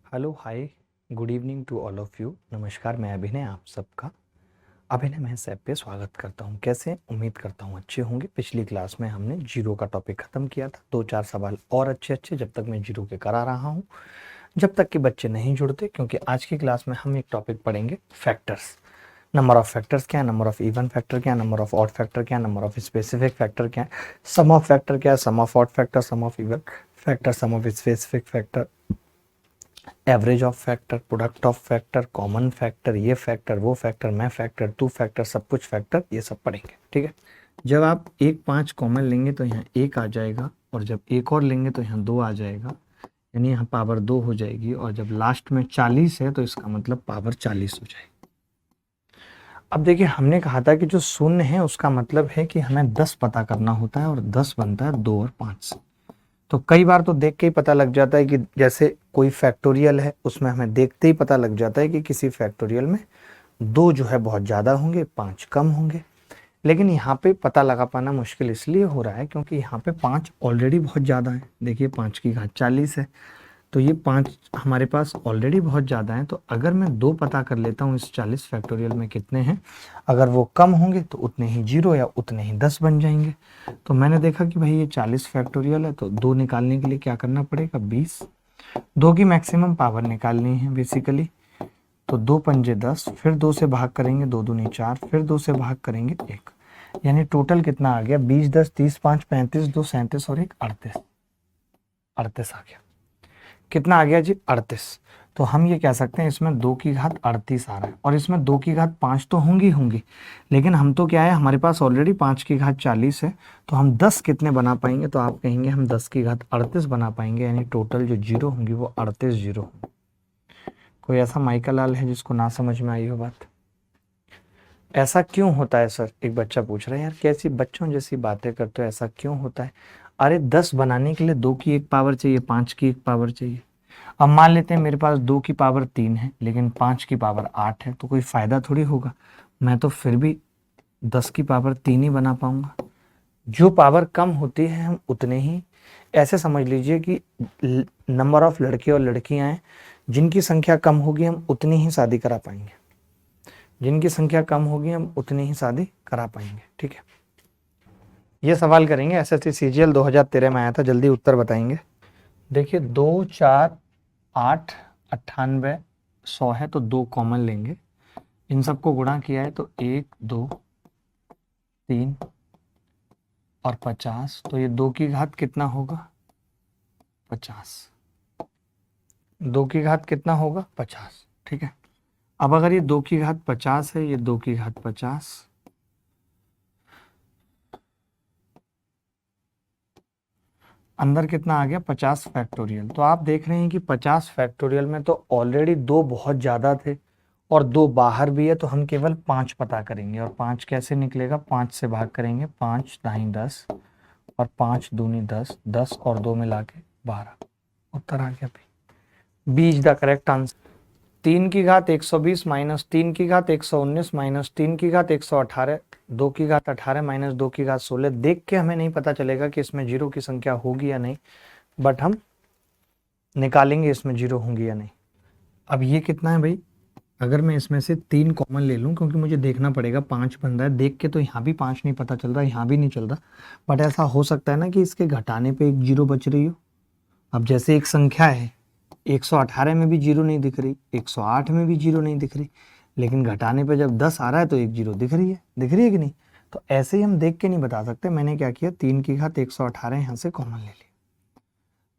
Hello hi good evening to all of you. नमस्कार, मैं अभिनय आप सबका अभिनय महस ऐप पे स्वागत करता हूँ। कैसे हैं? उम्मीद करता हूँ अच्छे होंगे। पिछली क्लास में हमने जीरो का टॉपिक खत्म किया था। 2-4 सवाल और अच्छे जब तक मैं जीरो के करा रहा हूँ, जब तक कि बच्चे नहीं जुड़ते, क्योंकि आज की क्लास में हम एक टॉपिक पढ़ेंगे फैक्टर्स। नंबर ऑफ फैक्टर्स क्या है, नंबर ऑफ इवन फैक्टर क्या है, नंबर ऑफ ऑड फैक्टर क्या है, नंबर ऑफ स्पेसिफिक फैक्टर क्या है, सम ऑफ फैक्टर क्या है, sum of odd factor, sum of even factor, sum of specific factor, average of factor, product of factor, common factor, ये factor वो factor, मैं factor टू फैक्टर, सब कुछ फैक्टर, ये सब पढ़ेंगे। ठीक है। जब आप 1 5 कॉमन लेंगे तो यहाँ 1 आ जाएगा, और जब एक और लेंगे तो यहाँ 2 आ जाएगा, यानी यहाँ पावर 2 हो जाएगी। और जब लास्ट में 40 है तो इसका मतलब पावर 40 हो जाएगी। अब देखिए, हमने कहा था कि जो शून्य है उसका मतलब है कि हमें 10 पता करना होता है, और 10 बनता है 2 और 5 से। तो कई बार तो देख के ही पता लग जाता है कि जैसे कोई फैक्टोरियल है, उसमें हमें देखते ही पता लग जाता है कि किसी फैक्टोरियल में 2 जो है बहुत ज़्यादा होंगे, 5 कम होंगे। लेकिन यहाँ पे पता लगा पाना मुश्किल इसलिए हो रहा है क्योंकि यहाँ पे 5 ऑलरेडी बहुत ज़्यादा है। देखिए 5 की घात 40 है, तो ये 5 हमारे पास ऑलरेडी बहुत ज़्यादा है। तो अगर मैं 2 पता कर लेता हूँ इस 40 फैक्टोरियल में कितने हैं, अगर वो कम होंगे तो उतने ही 0 या उतने ही 10 बन जाएंगे। तो मैंने देखा कि भाई ये 40 फैक्टोरियल है, तो 2 निकालने के लिए क्या करना पड़ेगा, 20। 2 की मैक्सिमम पावर निकालनी है बेसिकली। तो 2 पंजे 10, फिर 2 से भाग करेंगे, 2 दूनी 4, फिर 2 से भाग करेंगे 1, यानी टोटल कितना आ गया, 20 10 30 5 35 2 37 और 1 38। 38 आ गया। कितना आ गया जी, 38। तो हम ये कह सकते हैं इसमें 2 की घात 38 आ रहा है, और इसमें 2 की घात 5 तो होंगी, लेकिन हम तो क्या है, हमारे पास ऑलरेडी 5 की घात 40 है। तो हम 10 कितने बना पाएंगे, तो आप कहेंगे हम 10 की घात 38 बना पाएंगे, यानी टोटल जो जीरो होंगी वो 38 जीरो होंगी। कोई ऐसा माइकल लाल है जिसको ना समझ में आई हो बात? ऐसा क्यों होता है सर? एक बच्चा पूछ रहा है, यार कैसी बच्चों जैसी बातें करते हो, ऐसा क्यों होता है? अरे 10 बनाने के लिए 2 की 1 पावर चाहिए, 5 की 1 पावर चाहिए। अब मान लेते हैं मेरे पास 2 की पावर 3 है, लेकिन 5 की पावर 8 है, तो कोई फायदा थोड़ी होगा। मैं तो फिर भी 10 की पावर 3 ही बना पाऊंगा। जो पावर कम होती है हम उतने ही, ऐसे समझ लीजिए कि नंबर ऑफ लड़के और लड़कियां हैं, जिनकी संख्या कम होगी हम उतनी ही शादी करा पाएंगे, जिनकी संख्या कम होगी हम उतनी ही शादी करा पाएंगे। ठीक है, ये सवाल करेंगे, एसएससी सीजीएल 2013 में आया था, जल्दी उत्तर बताएंगे। देखिए 2 4 8 98 100 है, तो 2 कॉमन लेंगे, इन सबको गुणा किया है तो 1 2 3 और 50, तो ये 2 की घात कितना होगा, 50। 2 की घात कितना होगा, 50। ठीक है, अब अगर ये 2 की घात 50 है, ये 2 की घात 50, अंदर कितना आ गया, 50 फैक्टोरियल। तो आप देख रहे हैं कि 50 फैक्टोरियल में तो ऑलरेडी 2 बहुत ज़्यादा थे, और 2 बाहर भी है, तो हम केवल 5 पता करेंगे। और 5 कैसे निकलेगा, 5 से भाग करेंगे, 5 दाहीं 10 और 5 दूनी 10, 10 और 2 मिला के 12। उत्तर आ गया भाई, B is the correct answer. 3 की घात 120 माइनस 3 की घात 119 माइनस 3 की घात 118, 2 की घात 18 माइनस 2 की घात 16। देख के हमें नहीं पता चलेगा कि इसमें जीरो की संख्या होगी या नहीं, बट हम निकालेंगे इसमें जीरो होंगी या नहीं। अब ये कितना है भाई, अगर मैं इसमें से 3 कॉमन ले लूँ, क्योंकि मुझे देखना पड़ेगा 5 बन रहा है, देख के तो यहाँ भी 5 नहीं पता चल रहा, यहाँ भी नहीं चल रहा, बट ऐसा हो सकता है ना कि इसके घटाने पे एक जीरो बच रही हो। अब जैसे एक संख्या है, 118 में भी जीरो नहीं दिख रही, 108 में भी जीरो नहीं दिख रही, लेकिन घटाने पे जब 10 आ रहा है तो एक जीरो दिख रही है, कि नहीं? तो ऐसे ही हम देख के नहीं बता सकते। मैंने क्या किया, 3 की घात 118 यहाँ से कॉमन ले ली,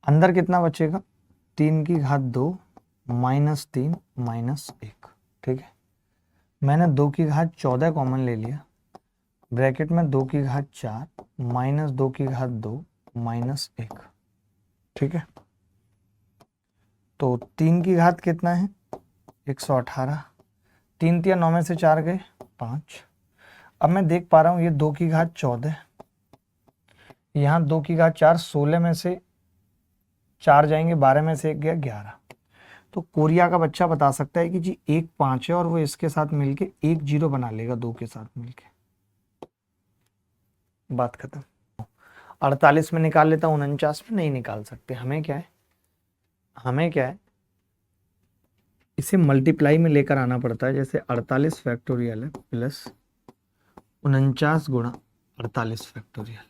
अंदर कितना बचेगा, 3 की घात 2 माइनस 3 माइनस 1। ठीक है, मैंने 2 की घात 14 कॉमन ले लिया, ब्रैकेट में 2 की घात 4 माइनस 2 की घात 2 माइनस 1। ठीक है, तो 3 की घात कितना है, 118, 3 तिया 9 में से 4 गए 5। अब मैं देख पा रहा हूँ ये 2 की घात 14, यहाँ 2 की घात 4, 16 में से 4 जाएंगे, 12 में से 1 गया 11। तो कोरिया का बच्चा बता सकता है कि जी 1 5 है, और वो इसके साथ मिलके 1 0 बना लेगा, 2 के साथ मिलके, बात खत्म। 48 में निकाल लेता हूँ, 49 में नहीं निकाल सकते। हमें क्या है, इसे मल्टीप्लाई में लेकर आना पड़ता है। जैसे 48 फैक्टोरियल है प्लस 49 गुणा 48 फैक्टोरियल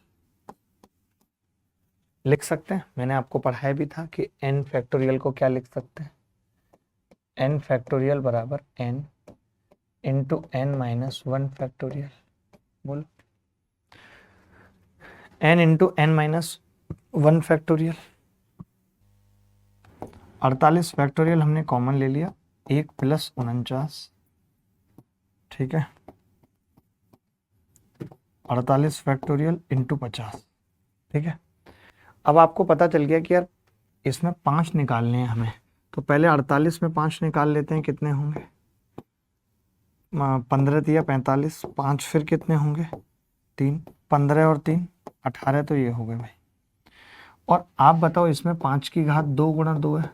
लिख सकते हैं। मैंने आपको पढ़ाया भी था कि n फैक्टोरियल को क्या लिख सकते हैं, n फैक्टोरियल बराबर n into n minus 1 factorial. बोलो n into n minus 1 factorial. 48 factorial हमने कॉमन ले लिया, 1 प्लस 49, ठीक है, 48 फैक्टोरियल इंटू 50, ठीक है। अब आपको पता चल गया कि यार इसमें 5 निकालने हैं हमें, तो पहले 48 में 5 निकाल लेते हैं, कितने होंगे, 15 दिया 45, 5 फिर कितने होंगे 3, 15 और 3 18, तो ये हो गए भाई। और आप बताओ इसमें 5 की घात 2 गुणा 2 है,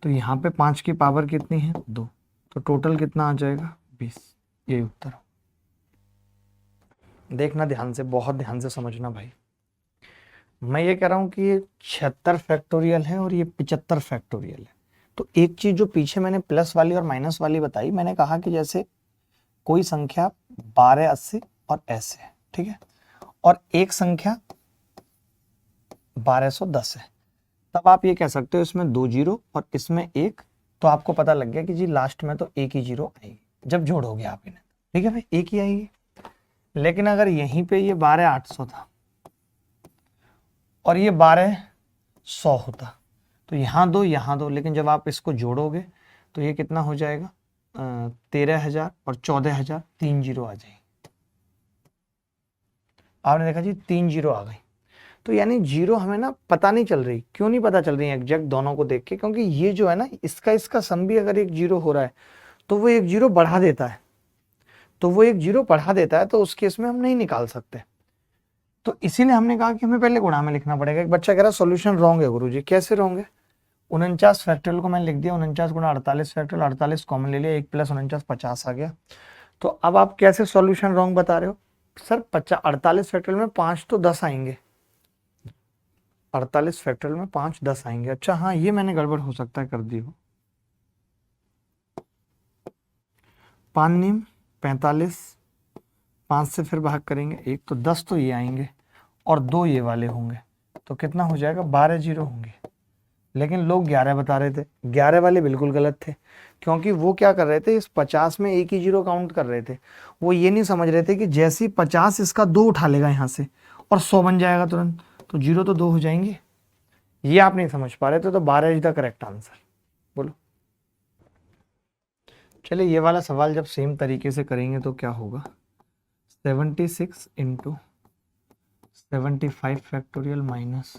तो यहाँ पे 5 की पावर कितनी है 2, तो टोटल कितना आ जाएगा 20। ये उत्तर हो। देखना ध्यान से, बहुत ध्यान से समझना भाई। मैं ये कह रहा हूँ कि ये 76 फैक्टोरियल है और ये 75 फैक्टोरियल है। तो एक चीज जो पीछे मैंने प्लस वाली और माइनस वाली बताई, मैंने कहा कि जैसे कोई संख्या 12, 80 और ऐसे है, ठीक है, और एक संख्या 1210 है, तब आप ये कह सकते हो इसमें 2 जीरो और इसमें 1, तो आपको पता लग गया कि जी लास्ट में तो एक ही जीरो आएगी जब जोड़ोगे आप इन्हें, ठीक है भाई, एक ही आएगी। लेकिन अगर यहीं पे ये 12800 था और ये 1200 होता, तो यहाँ दो, लेकिन जब आप इसको जोड़ोगे तो ये कितना हो जाएगा 13,000 और 14,000, 3 जीरो आ जाएगी। आपने देखा जी 3 जीरो आ गई, तो यानी जीरो हमें ना पता नहीं चल रही। क्यों नहीं पता चल रही है एग्जैक्ट दोनों को देख के, क्योंकि ये जो है ना इसका सम भी अगर एक जीरो हो रहा है तो वो एक जीरो बढ़ा देता है, तो उस केस में हम नहीं निकाल सकते। तो इसीलिए हमने कहा कि हमें पहले गुणा में लिखना पड़ेगा। एक बच्चा कह रहा सॉल्यूशन रॉन्ग है गुरुजी, कैसे रॉन्ग है? 49 फैक्टोरियल को मैंने लिख दिया 49 गुणा 48 फैक्टोरियल, 48 कॉमन ले लिया, 1 प्लस 49 50 आ गया। तो अब आप कैसे सॉल्यूशन रॉन्ग बता रहे हो सर? 48 फैक्टोरियल में 5 तो 10 आएंगे, 48 फैक्टोरियल में 5 10 आएंगे। अच्छा हाँ, ये मैंने गड़बड़ हो सकता है कर दी हो। 5 नीम 45, 5 से फिर भाग करेंगे 1, तो 10 तो ये आएंगे और 2 ये वाले होंगे, तो कितना हो जाएगा 12 जीरो होंगे। लेकिन लोग 11 बता रहे थे, 11 वाले बिल्कुल गलत थे, क्योंकि वो क्या कर रहे थे, इस 50 में एक ही जीरो काउंट कर रहे थे। वो ये नहीं समझ रहे थे कि जैसे 50 इसका 2 उठा लेगा यहाँ से और 100 बन जाएगा तुरंत, तो जीरो तो 2 हो जाएंगे। ये आप नहीं समझ पा रहे थे, तो 12 इज द करेक्ट आंसर। बोलो। चलिए ये वाला सवाल जब सेम तरीके से करेंगे तो क्या होगा, 76 इंटू 75 फैक्टोरियल माइनस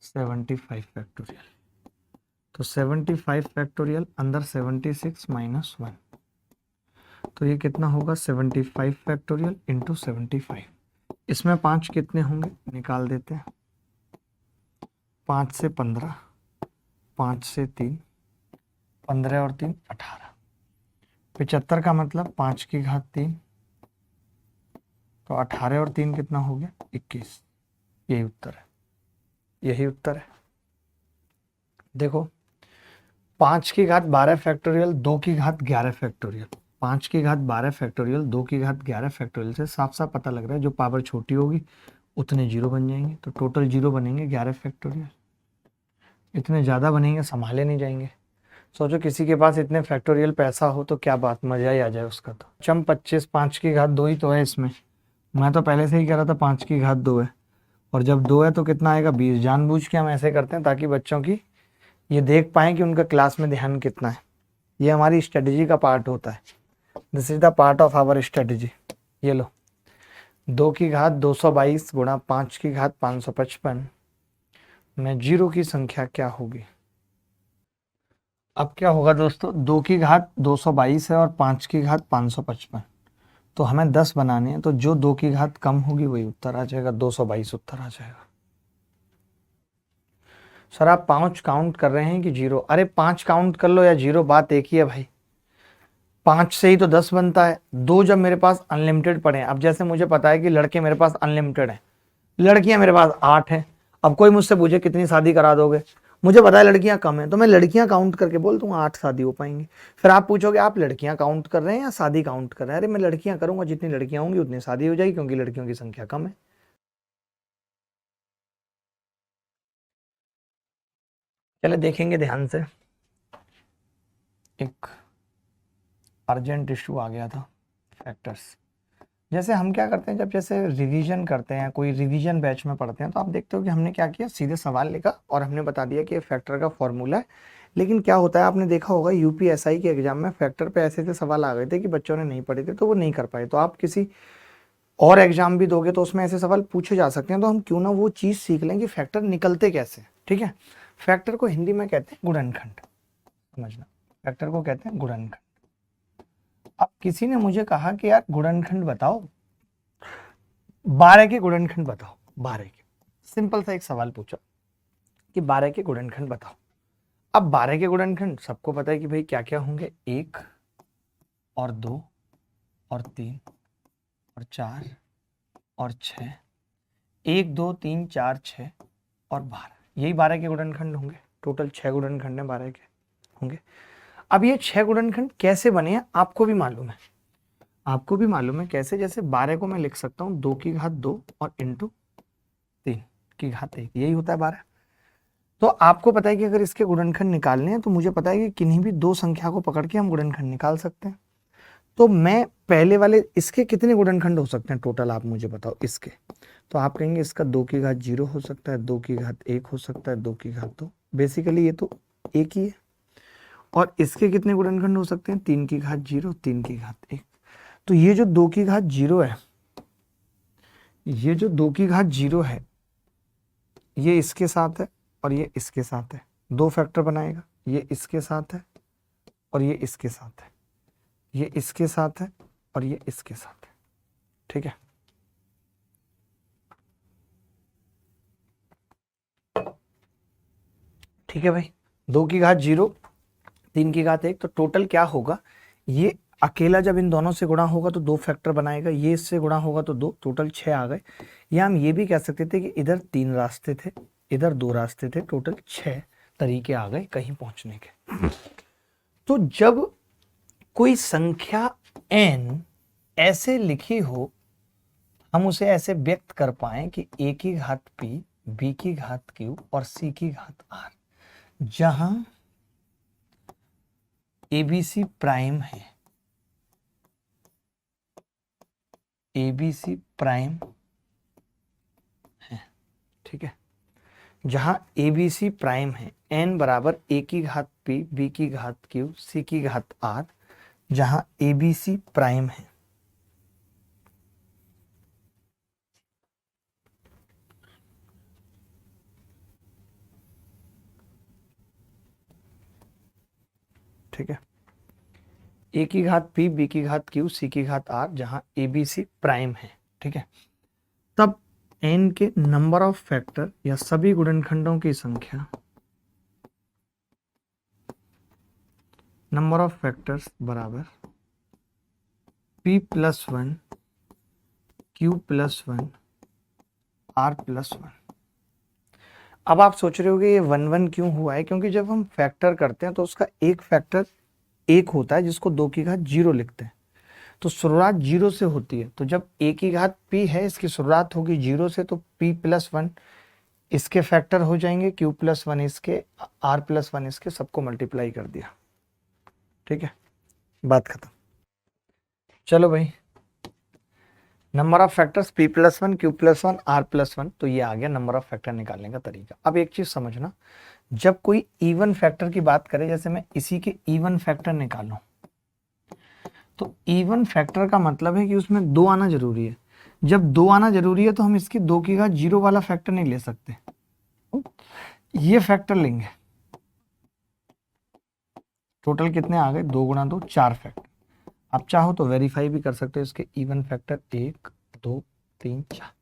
75 फैक्टोरियल, तो 75 फैक्टोरियल अंदर 76 माइनस 1, तो ये कितना होगा 75 फैक्टोरियल इंटू 75। इसमें 5 कितने होंगे निकाल देते हैं, 5 से 15, 5 से 3, 15 और 3 18, 75 का मतलब 5 की घात 3, तो 18 और 3 कितना हो गया 21। यही उत्तर है, यही उत्तर है। देखो 5 की घात 12 फैक्टोरियल 2 की घात 11 फैक्टोरियल, 5 की घात 12 फैक्टोरियल 2 की घात 11 फैक्टोरियल से साफ साफ पता लग रहा है जो पावर छोटी होगी उतने जीरो बन जाएंगे, तो टोटल जीरो बनेंगे 11 फैक्टोरियल। इतने ज़्यादा बनेंगे संभाले नहीं जाएंगे। सोचो किसी के पास इतने फैक्टोरियल पैसा हो तो क्या बात, मजा ही आ जाए उसका। तो चम 25, 5 की घात 2 ही तो है इसमें, मैं तो पहले से ही कह रहा था 5 की घात 2 है, और जब 2 है तो कितना आएगा 20। जानबूझ के हम ऐसे करते हैं ताकि बच्चों की ये देख पाएँ कि उनका क्लास में ध्यान कितना है। ये हमारी स्ट्रेटजी का पार्ट होता है, this is the part of our strategy. ये लो 2 की घात 222 गुणा 5 की घात 555 में जीरो की संख्या क्या होगी। अब क्या होगा दोस्तों, 2 की घात 222 है और 5 की घात 555, तो हमें 10 बनाने हैं, तो जो 2 की घात कम होगी वही उत्तर आ जाएगा, 222 उत्तर आ जाएगा। सर आप 5 काउंट कर रहे हैं कि जीरो? अरे 5 काउंट कर लो या जीरो, बात एक ही है भाई। 5 से ही तो 10 बनता है। 2 जब मेरे पास अनलिमिटेड पड़े हैं, अब जैसे मुझे पता है कि लड़के मेरे पास अनलिमिटेड हैं, लड़कियां मेरे पास 8 हैं। अब कोई मुझसे पूछे कितनी शादी करा दोगे, मुझे पता है लड़कियां कम है, तो मैं लड़कियां काउंट करके बोल दूंगा 8 शादी हो पाएंगी। फिर आप पूछोगे आप लड़कियां काउंट कर रहे हैं या शादी काउंट कर रहे हैं? अरे मैं लड़कियां करूंगा, जितनी लड़कियां होंगी उतनी शादी हो जाएगी, क्योंकि लड़कियों की संख्या कम है। चले देखेंगे ध्यान से। एक अर्जेंट इशू आ गया था, फैक्टर्स। जैसे हम क्या करते हैं, जब जैसे रिवीजन करते हैं, कोई रिवीजन बैच में पढ़ते हैं, तो आप देखते हो कि हमने क्या किया, सीधे सवाल लिखा और हमने बता दिया कि ये फैक्टर का फॉर्मूला है। लेकिन क्या होता है, आपने देखा होगा यूपीएसआई के एग्जाम में फैक्टर पे ऐसे ऐसे सवाल आ गए थे कि बच्चों ने नहीं पढ़े थे, तो वो नहीं कर पाए। तो आप किसी और एग्जाम भी दोगे तो उसमें ऐसे सवाल पूछे जा सकते हैं, तो हम क्यों ना वो चीज़ सीख लें कि फैक्टर निकलते कैसे। ठीक है, फैक्टर को हिंदी में कहते हैं गुणनखंड, समझना। फैक्टर को कहते हैं गुणनखंड। अब किसी ने मुझे कहा कि यार गुणनखंड बताओ, 12 के गुणनखंड बताओ। 12 के, सिंपल सा एक सवाल पूछा कि 12 के गुणनखंड बताओ। अब 12 के गुणनखंड सबको पता है कि भाई क्या क्या होंगे, 1 और 2 और 3 और 4 और 6, 1 2 3 4 6 और 12, यही 12 के गुणनखंड होंगे। टोटल 6 गुणनखंड है 12 के होंगे। अब ये 6 गुणनखंड कैसे बने हैं आपको भी मालूम है, आपको भी मालूम है कैसे। जैसे 12 को मैं लिख सकता हूँ 2 की घात 2 और इंटू 3 की घात 1, यही होता है 12। तो आपको पता है कि अगर इसके गुणनखंड निकालने हैं तो मुझे पता है कि किन्हीं भी दो संख्या को पकड़ के हम गुणनखंड निकाल सकते हैं। तो मैं पहले वाले इसके कितने गुणनखंड हो सकते हैं टोटल, आप मुझे बताओ इसके। तो आप कहेंगे इसका 2 की घात 0 हो सकता है, 2 की घात 1 हो सकता है, 2 की घात 2, बेसिकली ये तो एक ही है। और इसके कितने गुणनखंड हो सकते हैं, 3 की घात 0, 3 की घात 1। तो ये जो 2 की घात 0 है, ये जो 2 की घात 0 है, ये इसके साथ है और ये इसके साथ है, दो फैक्टर बनाएगा। ये इसके साथ है और ये इसके साथ है, ये इसके साथ है और ये इसके साथ है। ठीक है, ठीक है भाई। 2 की घात 0, 3 की घात 1, तो टोटल क्या होगा, ये अकेला जब इन दोनों से गुणा होगा तो दो फैक्टर बनाएगा, ये इससे गुणा होगा तो दो, टोटल 6 आ गए। या हम ये भी कह सकते थे कि इधर 3 रास्ते थे, इधर 2 रास्ते थे, टोटल 6 तरीके आ गए कहीं पहुंचने के। तो जब कोई संख्या n ऐसे लिखी हो, हम उसे ऐसे व्यक्त कर पाए कि a की घात p, b की घात q और c की घात r, जहां abc प्राइम है, abc प्राइम है, ठीक है, जहां abc प्राइम है, n बराबर a की घात p, b की घात q, c की घात r, जहां abc प्राइम है। ठीक है, a की घात p, b की घात q, c की घात r, जहां abc प्राइम है। ठीक है, तब n के नंबर ऑफ फैक्टर या सभी गुणनखंडों की संख्या, नंबर ऑफ फैक्टर्स बराबर p plus 1, q plus 1, r plus 1। अब आप सोच रहे होगे ये 1 1 क्यों हुआ है, क्योंकि जब हम फैक्टर करते हैं तो उसका एक फैक्टर एक होता है जिसको 2 की घात 0 लिखते हैं, तो शुरुआत 0 से होती है। तो जब a की घात p है, इसकी शुरुआत होगी 0 से, तो p प्लस 1 इसके फैक्टर हो जाएंगे, q प्लस 1 इसके, r प्लस 1 इसके, सबको मल्टीप्लाई कर दिया। ठीक है, बात खत्म। चलो भाई, number of factors p plus 1, q plus 1, r plus 1, तो ये आ गया नंबर ऑफ फैक्टर निकालने का तरीका। अब एक चीज समझना, जब कोई इवन फैक्टर की बात करे, जैसे मैं इसी के इवन फैक्टर निकालूं, तो इवन फैक्टर का मतलब है कि उसमें 2 आना जरूरी है। जब 2 आना जरूरी है तो हम इसकी 2 की घात 0 वाला फैक्टर नहीं ले सकते, ये फैक्टर लेंगे। टोटल कितने आ गए, 2 गुणा 2 4 फैक्टर। आप चाहो तो वेरीफाई भी कर सकते हो इसके इवन फैक्टर, 1 2 3 4,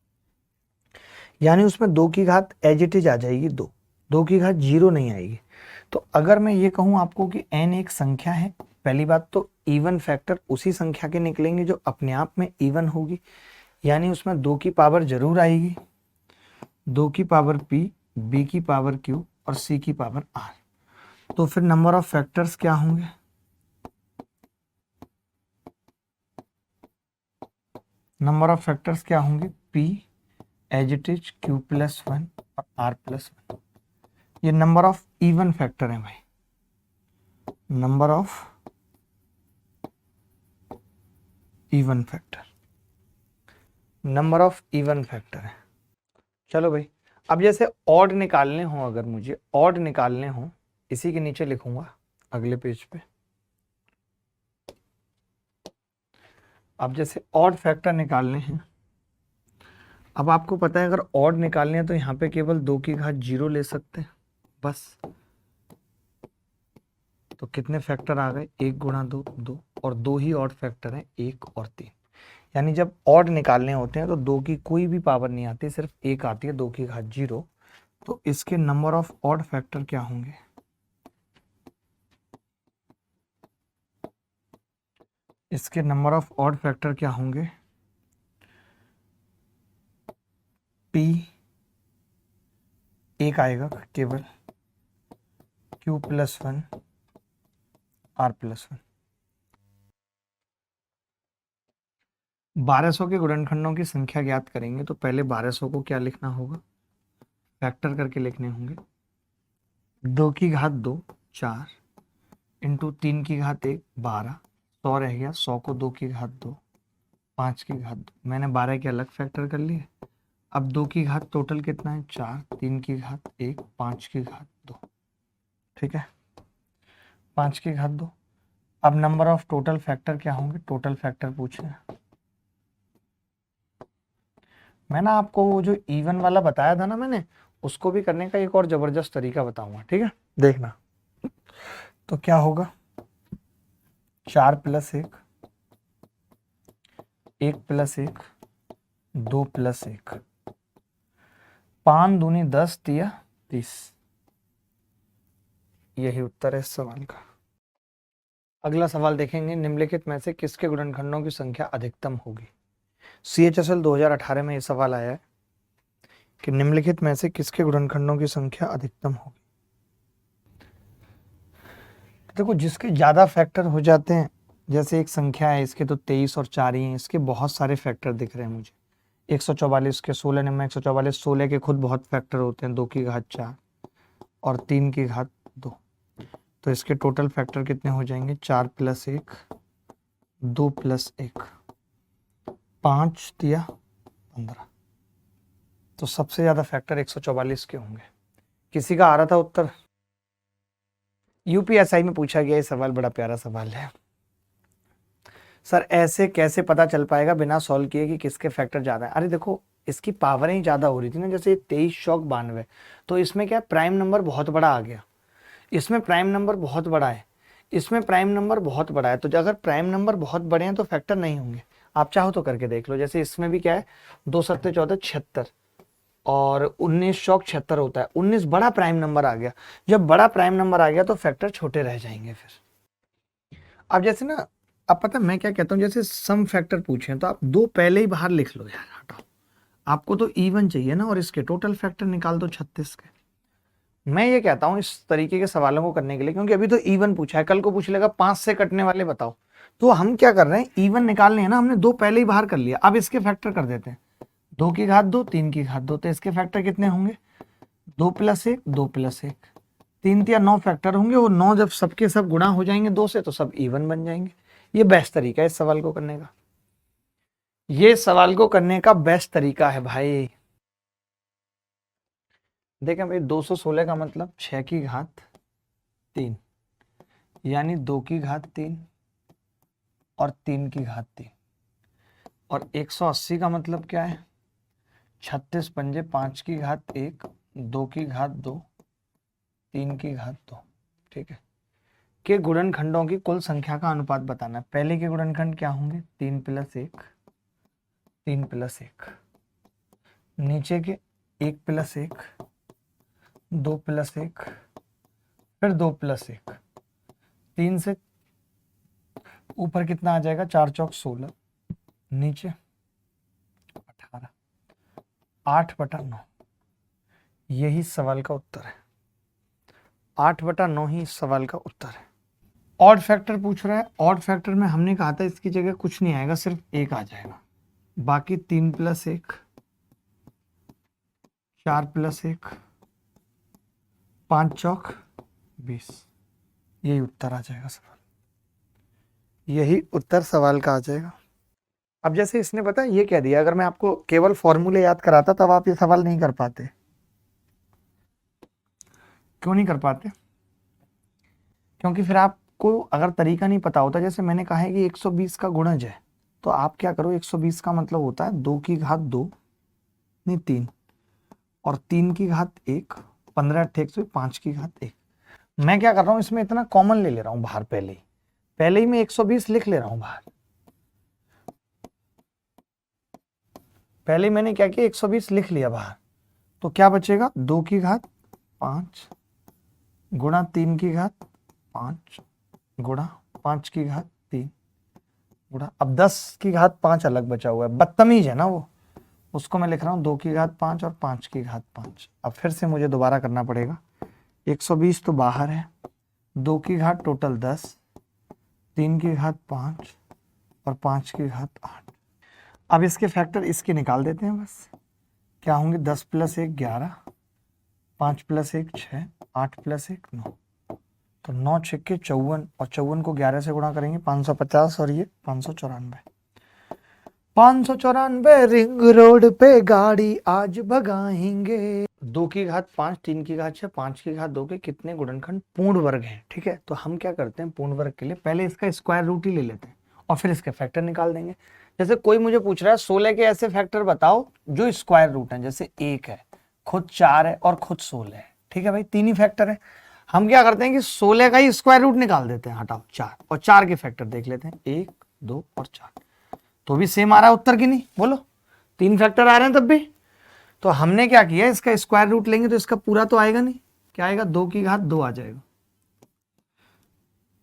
यानी उसमें 2 की घात एज इट इज आ जाएगी 2, 2 की घात 0 नहीं आएगी। तो अगर मैं ये कहूं आपको कि n एक संख्या है, पहली बात तो इवन फैक्टर उसी संख्या के निकलेंगे जो अपने आप में इवन होगी, यानी उसमें 2 की पावर जरूर आएगी, 2 की पावर p, b की पावर q और c की पावर r। तो फिर नंबर ऑफ फैक्टर्स क्या होंगे? नंबर ऑफ फैक्टर्स क्या होंगे? p as it is q+1 और r+1। ये नंबर ऑफ इवन फैक्टर है भाई, number of even factor, number of even factor है। चलो भाई, अब जैसे ऑड निकालने हो, अगर मुझे ऑड निकालने हो, इसी के नीचे लिखूंगा अगले पेज पे। अब जैसे ऑड फैक्टर निकालने हैं, अब आपको पता है अगर ऑड निकालने हैं तो यहाँ पे केवल 2 की घात 0 ले सकते हैं बस। तो कितने फैक्टर आ गए? 1 गुणा 2 2, और 2 ही ऑड फैक्टर हैं, 1 और 3। यानी जब ऑड निकालने होते हैं तो 2 की कोई भी पावर नहीं आती, सिर्फ 1 आती है, 2 की घात 0। तो इसके नंबर ऑफ ऑड फैक्टर क्या होंगे? इसके नंबर ऑफ ऑड फैक्टर क्या होंगे? p 1 आएगा केवल, q+1 r+1। 1200 के गुणनखंडों की संख्या ज्ञात करेंगे तो पहले 1200 को क्या लिखना होगा? फैक्टर करके लिखने होंगे। 2 की घात 2 4 इंटू 3 की घात 1 12, 100 रह गया, 100 को 2 की घात 2 5 की घात 2, मैंने 12 के अलग फैक्टर कर लिए। अब 2 की घात टोटल कितना है? 4, 3 की घात 1, 5 की घात 2, ठीक है, 5 की घात 2। अब नंबर ऑफ टोटल फैक्टर क्या होंगे? टोटल फैक्टर पूछ रहे हैं। मैं ना आपको वो जो इवन वाला बताया था ना मैंने, उसको भी करने का एक और जबरदस्त तरीका बताऊंगा, ठीक है, देखना। तो क्या होगा? 4 + 1, 1 + 1, 2 + 1, 5 दूनी 10 दिया 30। यही उत्तर है इस सवाल का। अगला सवाल देखेंगे, निम्नलिखित में से किसके गुणनखंडों की संख्या अधिकतम होगी? CHSL 2018 में ये सवाल आया है कि निम्नलिखित में से किसके गुणनखंडों की संख्या अधिकतम होगी। देखो, जिसके ज्यादा फैक्टर हो जाते हैं, जैसे एक संख्या है, इसके तो 23 और 4 ही हैं, इसके बहुत सारे फैक्टर दिख रहे हैं मुझे। 144 के 16 निम्न 144, 16 के खुद बहुत फैक्टर होते हैं, 2 की घात 4 और 3 की घात 2। तो इसके टोटल फैक्टर कितने हो जाएंगे? 4 + 1, 2 + 1, 5 दिया 15। तो सबसे ज्यादा फैक्टर 144 के होंगे। किसी का आ रहा था उत्तर? UPSI में पूछा गया ये सवाल, बड़ा प्यारा सवाल है। सर ऐसे कैसे पता चल पाएगा बिना सॉल्व किए कि किसके फैक्टर ज्यादा है? अरे देखो, इसकी पावरें ही ज्यादा हो रही थी ना, जैसे 23 चौक 92, तो इसमें क्या प्राइम नंबर बहुत बड़ा आ गया, इसमें प्राइम नंबर बहुत बड़ा है, इसमें प्राइम नंबर बहुत बड़ा है। तो अगर प्राइम नंबर बहुत बड़े हैं तो फैक्टर नहीं होंगे। आप चाहो तो करके देख लो, जैसे इसमें भी क्या है, 2 7 14 76 और 19 चौक 76 होता है, 19 बड़ा प्राइम नंबर आ गया। जब बड़ा प्राइम नंबर आ गया तो फैक्टर छोटे रह जाएंगे फिर। अब जैसे ना, अब पता मैं क्या कहता हूँ, जैसे सम फैक्टर पूछे तो आप 2 पहले ही बाहर लिख लो यार, हटाओ। आपको तो इवन चाहिए ना, और इसके टोटल फैक्टर निकाल दो 36 के। मैं ये कहता हूँ इस तरीके के सवालों को करने के लिए, क्योंकि अभी तो इवन पूछा है, कल को पूछ लेगा 5 से कटने वाले बताओ। तो हम क्या कर रहे हैं, इवन निकालने हैं ना, हमने 2 पहले ही बाहर कर लिया, अब इसके फैक्टर कर देते हैं। 2 की घात 2, 3 की घात 2, तो इसके फैक्टर कितने होंगे? 2 + 1, 2 + 1, 3 या 9 फैक्टर होंगे। वो 9 जब सबके सब गुणा हो जाएंगे 2 से तो सब इवन बन जाएंगे। ये बेस्ट तरीका है इस सवाल को करने का, ये सवाल को करने का बेस्ट तरीका है भाई। देखें भाई, 216 का मतलब 6 की घात 3, यानी 2 की घात 3 और 3 की घात 3। और 180 का मतलब क्या है? 36 पंजे 5 की घात 1, 2 की घात 2, 3 की घात 2, ठीक है, के गुणनखंडों की कुल संख्या का अनुपात बताना है। पहले के गुणनखंड क्या होंगे? 3 + 1, 3 + 1, नीचे के 1 + 1, 2 + 1, फिर 2 + 1, 3 से ऊपर कितना आ जाएगा? 4 चौक 16, नीचे 18, 8/9। यही सवाल का उत्तर है। 8/9 ही इस सवाल का उत्तर है। ऑड फैक्टर पूछ रहा है। ऑड फैक्टर में हमने कहा था इसकी जगह कुछ नहीं आएगा, सिर्फ 1 आ जाएगा, बाकी 3 + 1, 4 + 1, 5 चौक 20, यही उत्तर आ जाएगा सवाल, यही उत्तर सवाल का आ जाएगा। अब जैसे इसने पता ये कह दिया, अगर मैं आपको केवल फॉर्मूले याद कराता तब आप ये सवाल नहीं कर पाते। क्यों नहीं कर पाते? क्योंकि फिर आपको अगर तरीका नहीं पता होता, जैसे मैंने कहा है कि 120 का गुणज है, तो आप क्या करो, 120 का मतलब होता है 2 की घात 2 नहीं 3 और 3 की घात 1, 15 × 1 5 की घात 1। मैं क्या कर रहा हूं, इसमें इतना कॉमन ले ले रहा हूं बाहर, पहले ही मैं 120 लिख ले रहा हूं बाहर। पहले मैंने क्या किया, 120 लिख लिया बाहर, तो क्या बचेगा, 2 की घात 5 गुणा 3 की घात 5 गुणा 5 की घात 3 गुणा, अब 10 की घात 5 अलग बचा हुआ है, बदतमीज है ना वो, उसको मैं लिख रहा हूँ 2 की घात 5 और 5 की घात 5। अब फिर से मुझे दोबारा करना पड़ेगा, 120 तो बाहर है, 2 की घात टोटल 10, 3 की घात 5 और 5 की घात 8। अब इसके फैक्टर इसके निकाल देते हैं बस, क्या होंगे, 10 + 1 11, 5 + 1 6, 8 + 1 9, तो 9 × 6 = 54 और 54 को 11 से गुणा करेंगे 550 और ये 594। 594 रिंग रोड पे गाड़ी आज भगाएंगे। 2 की घात 5, 3 की घात 6, 5 की घात 2 के कितने गुणनखंड पूर्ण वर्ग हैं? ठीक है, तो हम क्या करते हैं, पूर्ण वर्ग के लिए पहले इसका स्क्वायर रूट ही ले लेते हैं और फिर इसके फैक्टर निकाल देंगे। जैसे कोई मुझे पूछ रहा है 16 के ऐसे फैक्टर बताओ जो स्क्वायर रूट हैं, जैसे 1 है, खुद 4 है और खुद 16 है। ठीक है भाई, 3 ही फैक्टर है। हम क्या करते हैं कि 16 का ही स्क्वायर रूट निकाल देते हैं, हटाओ 4, और 4 के फैक्टर देख लेते हैं, 1 2 और 4, तो भी सेम आ रहा है उत्तर की नहीं, बोलो 3 फैक्टर आ रहे हैं तब भी। तो हमने क्या किया, इसका स्क्वायर रूट लेंगे तो इसका पूरा तो आएगा नहीं, क्या आएगा, 2 की घात 2 आ जाएगा,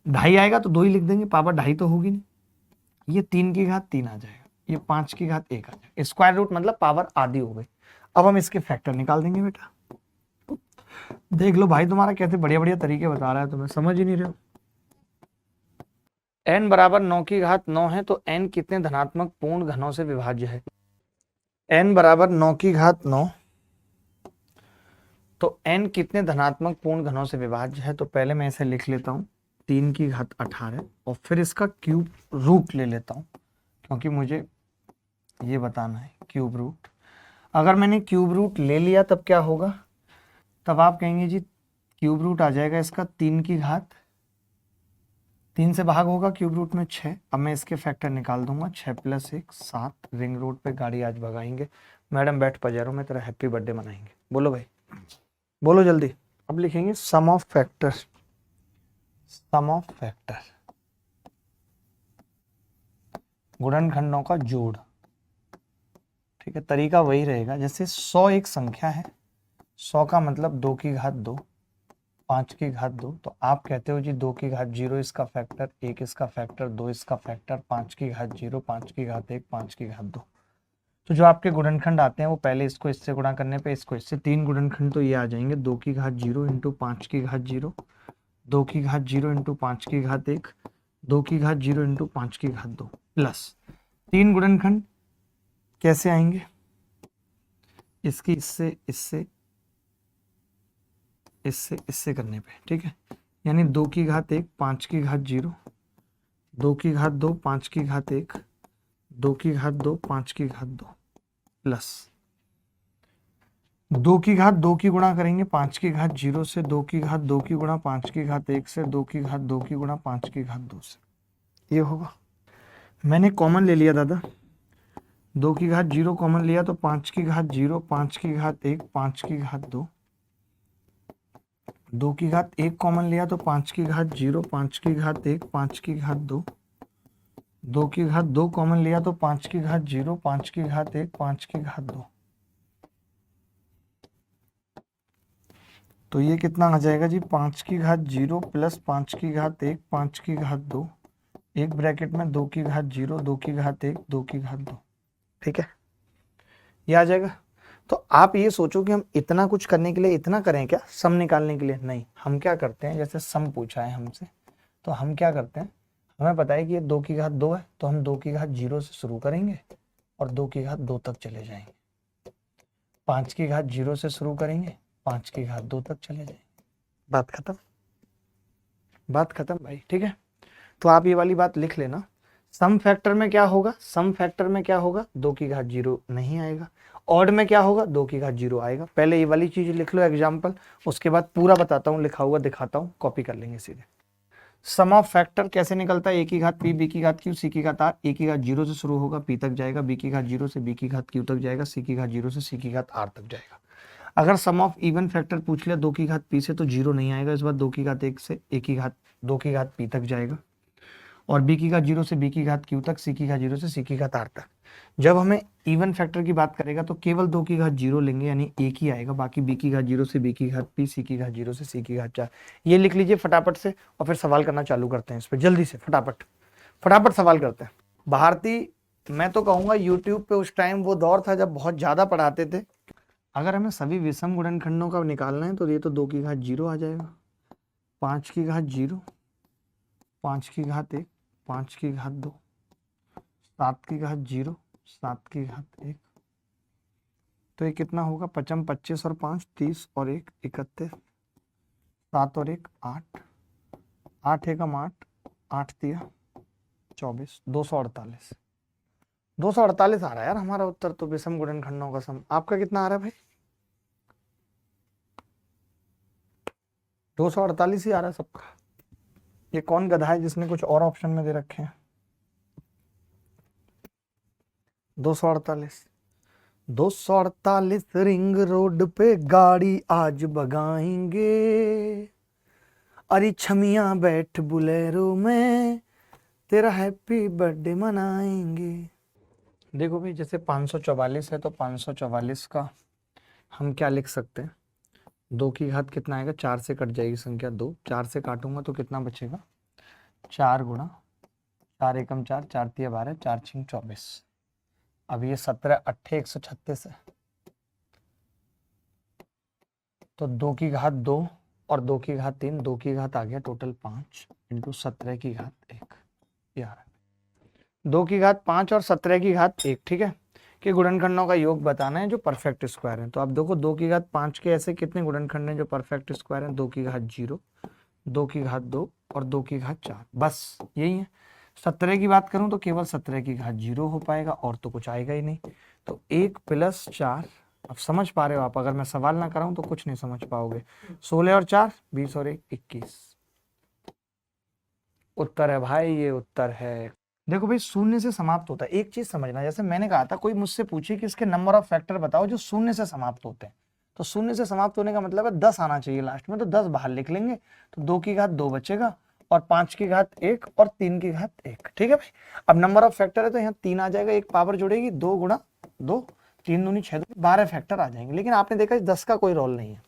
2.5 आएगा तो 2 ही लिख देंगे, पावर 2.5 तो होगी नहीं, ये 3 की घात 3 आ जाएगा, ये 5 की घात 1 आ जाएगा, स्क्वायर रूट मतलब पावर आधी हो गई। अब हम इसके फैक्टर निकाल देंगे बेटा। देख लो भाई, तुम्हारा कैसे बढ़िया बढ़िया तरीके बता रहा है, तुम्हें समझ ही नहीं रहे हो। n बराबर 9 की घात 9 है, तो n कितने धनात्मक पूर्ण घनों से विभाज्य है? n बराबर 9 की घात 9, तो n कितने धनात्मक पूर्ण घनों से विभाज्य है? तो पहले मैं इसे लिख लेता हूँ 3 की घात 18 और फिर इसका क्यूब रूट ले लेता हूँ, क्योंकि मुझे ये बताना है क्यूब रूट। अगर मैंने क्यूब रूट ले लिया तब क्या होगा, तब आप कहेंगे जी क्यूब रूट आ जाएगा इसका 3 की घात, 3 से भाग होगा क्यूब रूट में 6। अब मैं इसके फैक्टर निकाल दूंगा, 6 + 1 7, रिंग रोड पे गाड़ी आज भगाएंगे। मैडम बैठ पजारो में तेरा हैप्पी बर्थडे मनाएंगे, बोलो भाई बोलो जल्दी। अब लिखेंगे sum of factor, sum of factor गुणनखंडों का जोड़। ठीक है, तरीका वही रहेगा, जैसे 100 एक संख्या है, 100 का मतलब 2 की घात 2, 5 की घात 2, तो आप कहते हो जी 2 की घात 0 इसका फैक्टर, 1 इसका फैक्टर, 2 इसका फैक्टर, 5 की घात 0, 5 की घात 1, 5 की घात 2। तो जो आपके गुणनखंड आते हैं वो पहले इसको इससे गुणा करने पे इसको इससे, 3 गुणनखंड तो ये आ जाएंगे, 2 की घात 0 × 5 की घात 0, 2 की घात 0 × 5 की घात 1, 2 की घात 0 × 5 की घात 2 प्लस 3 गुणनखंड कैसे आएंगे, इसकी इससे इससे इससे इससे करने पे। ठीक है, यानी 2 की घात 1, 5 की घात 0, 2 की घात 2, 5 की घात 1, 2 की घात 2, 5 की घात 2 प्लस 2 की घात 2 की गुणा करेंगे 5 की घात 0 से, 2 की घात 2 की गुणा 5 की घात 1 से, 2 की घात 2 की गुणा 5 की घात 2 से, ये होगा। मैंने कॉमन ले लिया दादा, 2 की घात 0 कॉमन लिया तो 5 की घात 0, 5 की घात 1, 5 की घात 2, 2 की घात 1 कॉमन लिया तो 5 की घात 0, 5 की घात 1, 5 की घात 2, 2 की घात 2 कॉमन लिया तो 5 की घात 0, 5 की घात 1, 5 की घात 2, तो ये कितना आ जाएगा जी, 5 की घात 0 प्लस 5 की घात 1, 5 की घात 2, एक ब्रैकेट में 2 की घात 0, 2 की घात 1, 2 की घात 2। ठीक है, ये आ जाएगा। तो आप ये सोचो कि हम इतना कुछ करने के लिए इतना करें क्या, सम निकालने के लिए? नहीं, हम क्या करते हैं, जैसे सम पूछा है हमसे तो हम क्या करते हैं, हमें पता है कि ये 2 की घात 2 है, तो हम 2 की घात 0 से शुरू करेंगे और 2 की घात 2 तक चले जाएंगे। 5 की घात 0 से शुरू करेंगे, 5 की घात 2 तक चले जाएंगे। बात खत्म, बात खत्म भाई, ठीक है। तो आप ये वाली बात लिख लेना। सम फैक्टर में क्या होगा, सम फैक्टर में क्या होगा, 2 की घात 0 नहीं आएगा। ऑड में क्या होगा, 2 की घात 0 आएगा। पहले ये वाली चीज लिख लो एग्जाम्पल, उसके बाद पूरा बताता हूँ, लिखा हुआ दिखाता हूँ, कॉपी कर लेंगे सीधे। सम ऑफ फैक्टर कैसे निकलता है, ए की घात पी, बी की घात क्यू, सी की घात आर। ए की घात 0 से शुरू होगा, पी तक जाएगा, बी की घात 0 से बी की घात क्यू तक जाएगा, सी की घात 0 से सी की घात आर तक जाएगा। अगर सम ऑफ इवन फैक्टर पूछ लिया 2 की घात पी से, तो 0 नहीं आएगा, इस बार 2 की घात 1 से ए की घात 2 की घात पी तक जाएगा, और बी की घात 0 से बी की घात क्यू तक, सी की घात 0 से सी की घात आर तक। जब हमें इवन फैक्टर की बात करेगा तो केवल 2 की घात 0 लेंगे, यानी एक ही आएगा, बाकी बी की घात 0 से बी की घात पी, सी की घात 0 से सी की घात 4। ये लिख लीजिए फटाफट से, और फिर सवाल करना चालू करते हैं इस पर जल्दी से, फटाफट फटाफट सवाल करते हैं। भारती, मैं तो कहूंगा यूट्यूब पे उस टाइम वो दौर था जब बहुत ज्यादा पढ़ाते थे। अगर हमें सभी विषम गुणनखंडों का निकालना है तो ये तो 2 की घात 0 आ जाएगा, 5 की घात 0, 5 की घात 1, 5 की घात 2, 7 की घात 0, 7 की घात 1। तो ये कितना होगा, 55, 25 और 5 30 और 1 31, 7 और 1 8, 8 एकम 8, 8 तिया 24, 248। 248 आ रहा है यार हमारा उत्तर तो, विषम गुणनखंडों का सम। आपका कितना आ रहा है भाई? 248 ही आ रहा है सबका। ये कौन गधा है जिसने कुछ और ऑप्शन में दे रखे हैं? 248, 248 रिंग रोड पे गाड़ी आज भगाएंगे, अरे छमिया बैठ बुलेरो में, तेरा हैप्पी बर्थडे मनाएंगे। देखो भाई, जैसे 544 है तो 544 का हम क्या लिख सकते हैं, 2 की घात कितना आएगा, 4 से कट जाएगी संख्या 2, 4 से काटूंगा तो कितना बचेगा, 4 गुणा 4 एकम 4, 4 तिया 12, 4 छिंग 24। अब ये 17 8 136 है, तो 2 की घात 2 और 2 की घात 3, 2 की घात आ गया टोटल 5 इंटू 17 की घात 1, यार 2 की घात 5 और 17 की घात 1, ठीक है, कि गुणनखंडों का योग बताना है जो परफेक्ट स्क्वायर है। तो आप देखो 2 की घात 5 के ऐसे कितने गुणनखंड हैं जो परफेक्ट स्क्वायर हैं, 2 की घात 0, 2 की घात 2 और 2 की घात 4, बस यही है। 17 की बात करूं तो केवल 17 की घात 0 हो पाएगा, और तो कुछ आएगा ही नहीं। तो 1 + 4, अब समझ पा रहे हो आप, अगर मैं सवाल ना कराऊं तो कुछ नहीं समझ पाओगे। 16 और 4 20 और 1 21, उत्तर है भाई, ये उत्तर है। देखो भाई, शून्य से समाप्त होता है, एक चीज समझना, जैसे मैंने कहा था कोई मुझसे पूछे कि इसके नंबर ऑफ फैक्टर बताओ जो शून्य से समाप्त होते हैं, तो शून्य से समाप्त होने का मतलब है 10 आना चाहिए लास्ट में, तो 10 बाहर लिख लेंगे, तो 2 की घात 2 बचेगा, और 5 की घात 1 और 3 की घात 1, ठीक है भाई। अब नंबर ऑफ फैक्टर है तो यहाँ 3 आ जाएगा, एक पावर जुड़ेगी, 2 गुणा 2, 3 दूनी 6, 12 फैक्टर आ जाएंगे। लेकिन आपने देखा 10 का कोई रोल नहीं है,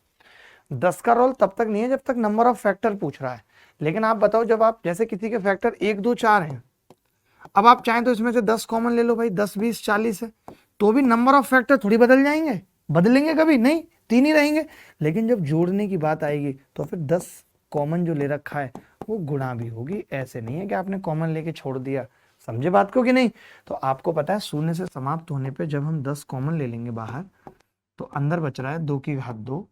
10 का रोल तब तक नहीं है जब तक नंबर ऑफ फैक्टर पूछ रहा है। लेकिन आप बताओ, जब आप जैसे किसी के फैक्टर 1 2 4 हैं, अब आप चाहें तो इसमें से 10 कॉमन ले लो भाई, 10 20 40 है, तो भी नंबर ऑफ फैक्टर थोड़ी बदल जाएंगे, बदलेंगे कभी नहीं, 3 ही रहेंगे। लेकिन जब जोड़ने की बात आएगी तो फिर 10 कॉमन जो ले रखा है वो गुणा भी होगी, ऐसे नहीं है कि आपने कॉमन लेके छोड़ दिया। समझे बात को कि नहीं? तो आपको पता है शून्य से समाप्त होने पे जब हम 10 कॉमन ले लेंगे बाहर, तो अंदर बच रहा है 2 की घात 2,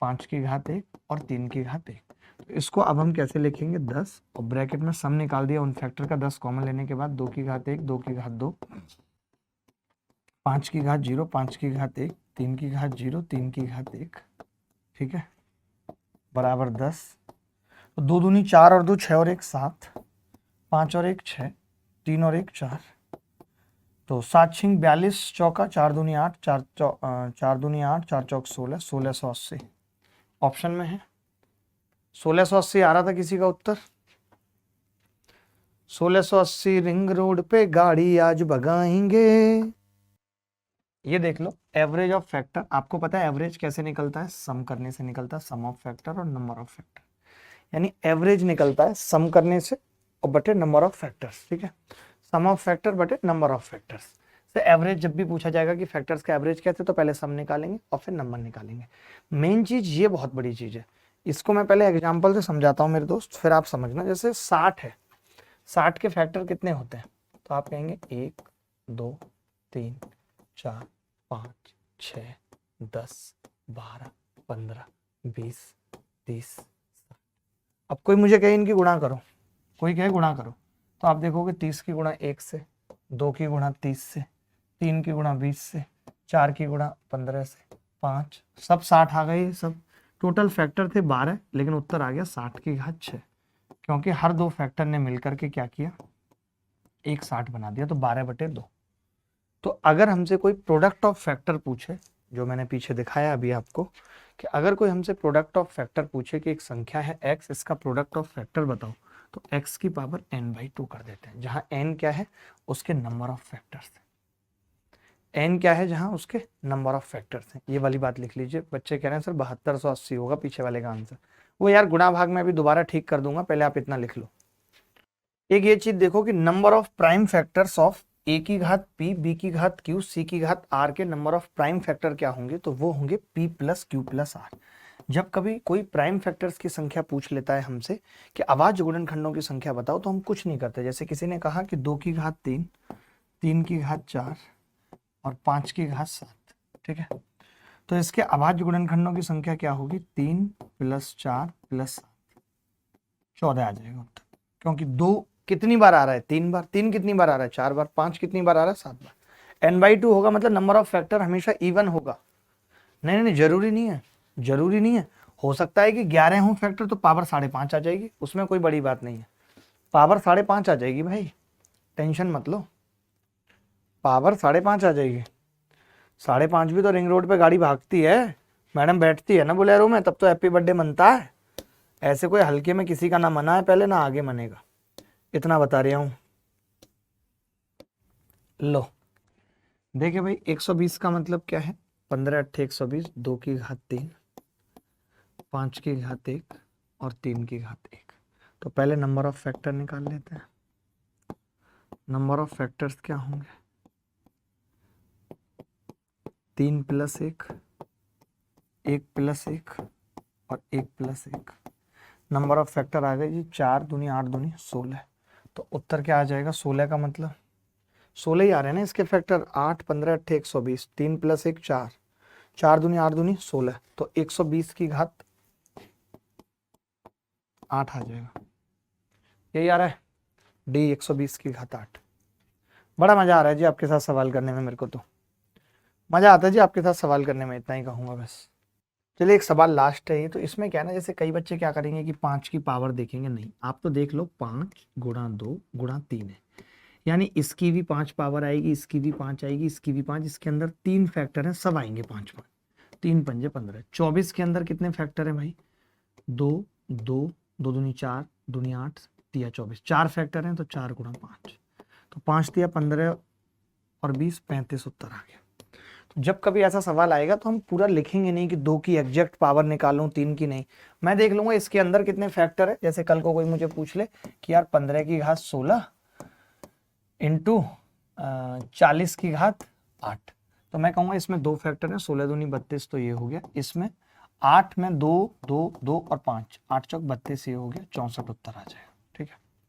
5 की घात 1 और 3 की घात 1। तो इसको अब हम कैसे लिखेंगे, 10 और ब्रैकेट में सम निकाल दिया उन फैक्टर का, 10 कॉमन लेने के बाद 2 की घात 1, 2 की घात 2, 5 की घात 0, 5 की घात 1, 3 की घात 0, 3 की घात 1, ठीक है, बराबर 10। तो 2 दूनी 4 और 2 6 और 1 7, 5 और 1 6, 3 और 1 4, तो 7 छिंग 42, चौका 4 दूनी 8, 4 दूनी 8, 4 चौक 16, 1680 ऑप्शन में है। 1680 आ रहा था किसी का उत्तर, 1680 रिंग रोड पे गाड़ी आज भगाएंगे। ये देख लो, एवरेज ऑफ फैक्टर, आपको पता है एवरेज कैसे निकलता है, सम करने से निकलता है, सम ऑफ फैक्टर और नंबर ऑफ फैक्टर, यानी एवरेज निकलता है सम करने से और बटे नंबर ऑफ फैक्टर्स, ठीक है, सम ऑफ फैक्टर बटे नंबर ऑफ फैक्टर्स। तो एवरेज जब भी पूछा जाएगा कि फैक्टर्स का एवरेज कैसे, तो पहले सम निकालेंगे और फिर नंबर निकालेंगे। मेन चीज ये बहुत बड़ी चीज है, इसको मैं पहले एग्जांपल से समझाता हूँ मेरे दोस्त, फिर आप समझना। जैसे 60 है, 60 के फैक्टर कितने होते हैं, तो आप कहेंगे 1 2 3 4 5 6 10 12 15 20 30। अब कोई मुझे कहे इनकी गुणा करो, कोई कहे गुणा करो, तो आप देखोगे 30 की गुणा 1 से, 2 की गुणा 30 से, 3 की गुणा 20 से, 4 की गुणा 15 से, 5 सब 60 आ गए। सब टोटल फैक्टर थे 12, लेकिन उत्तर आ गया 60 की घात 6, क्योंकि हर दो फैक्टर ने मिलकर के क्या किया, एक 60 बना दिया, तो 12/2। तो अगर हमसे कोई प्रोडक्ट ऑफ फैक्टर पूछे, जो मैंने पीछे दिखाया अभी आपको, कि अगर कोई हमसे प्रोडक्ट ऑफ फैक्टर पूछे कि एक संख्या है x, इसका प्रोडक्ट ऑफ फैक्टर बताओ, तो x की पावर n/2 कर देते हैं, जहां n क्या है, उसके नंबर ऑफ फैक्टर्स है। n क्या है, जहां उसके नंबर ऑफ फैक्टर्स हैं। ये वाली बात लिख लीजिए। बच्चे कह रहे हैं सर 7280 होगा पीछे वाले का आंसर। वो यार गुणा भाग में अभी दोबारा ठीक कर दूंगा, पहले आप इतना लिख लो। एक ये चीज देखो कि number of prime factors of a की घात p, b की घात q, c की घात r के नंबर ऑफ प्राइम फैक्टर क्या होंगे, तो वो होंगे p + q + r। जब कभी कोई प्राइम फैक्टर्स की संख्या पूछ लेता है हमसे कि अभाज्य गुणनखंडों की संख्या बताओ, तो हम कुछ नहीं करते। जैसे किसी ने कहा कि 2 की घात 3, 3 की घात 4 और 5 की घात 7, ठीक है, तो इसके अभाज्य गुणनखंडों की संख्या क्या होगी, 3 + 4 + 7, 14 आ जाएगा उत्तर। क्योंकि 2 कितनी बार आ रहा है, 3 बार, 3 कितनी बार आ रहा है, 4 बार, 5 कितनी बार आ रहा है, 7 बार। n/2 होगा, मतलब नंबर ऑफ फैक्टर हमेशा इवन होगा। नहीं नहीं, जरूरी नहीं है, जरूरी नहीं है। हो सकता है कि 11 हो फैक्टर तो पावर 5.5 आ जाएगी, उसमें कोई बड़ी बात नहीं है। पावर 5.5 आ जाएगी भाई, टेंशन मत लो, पावर 5.5 आ जाएगी। 5.5 भी तो रिंग रोड पे गाड़ी भागती है, मैडम बैठती है ना बोलेरो में, तब तो हैप्पी बर्थडे मनता है। ऐसे कोई हल्के में किसी का ना मना है पहले, ना आगे मनेगा, इतना बता रहा हूं। लो देखिए भाई, 120 का मतलब क्या है, 15 × 8 = 120, 2 की घात 3, 5 की घात 1 और 3 की घात 1। तो पहले नंबर ऑफ फैक्टर निकाल लेते हैं। नंबर ऑफ फैक्टर्स क्या होंगे, 3 + 1, 1 + 1 और 1 + 1। नंबर ऑफ फैक्टर आ गए जी, 4 दूनी 8 दूनी 16। तो उत्तर क्या आ जाएगा, 16 का मतलब 16 ही आ रहे हैं ना इसके फैक्टर, 8 15 8 120, 3 + 1 4, 4 दूनी 8 दूनी 16, तो 120 की घात 8 आ जाएगा। यही आ रहा है डी, 120 की घात 8। बड़ा मजा आ रहा है जी आपके साथ सवाल करने में, मेरे को तो मजा आता है जी आपके साथ सवाल करने में, इतना ही कहूंगा बस। चलिए एक सवाल लास्ट है ये, तो इसमें क्या है ना, जैसे कई बच्चे क्या करेंगे कि 5 की पावर देखेंगे, नहीं आप तो देख लो 5 × 2 × 3 है, यानी इसकी भी 5 पावर आएगी, इसकी भी 5 आएगी, इसकी भी 5, इसके अंदर 3 फैक्टर हैं, सब आएंगे 5 5, 3 पंजे 15। 24 के अंदर कितने फैक्टर हैं भाई, 2 2 2 दूनी 4 दूनी 8 तिया 24, 4 फैक्टर हैं, तो 4 × 5, तो 5 तिया 15 और 20 35 उत्तर आ गया। तो जब कभी ऐसा सवाल आएगा तो हम पूरा लिखेंगे नहीं कि 2 की एग्जैक्ट पावर निकालूं, 3 की नहीं, मैं देख लूंगा इसके अंदर कितने फैक्टर है। जैसे कल को कोई मुझे पूछ ले कि यार 15 की घात 16 इंटू 40 की घात 8, तो मैं कहूंगा इसमें 2 फैक्टर हैं, 16 दूनी 32, तो ये हो गया। इसमें 8 में 2 2 2 और 5, 8 चौक 32, ये हो गया 64 उत्तर आ जाएगा।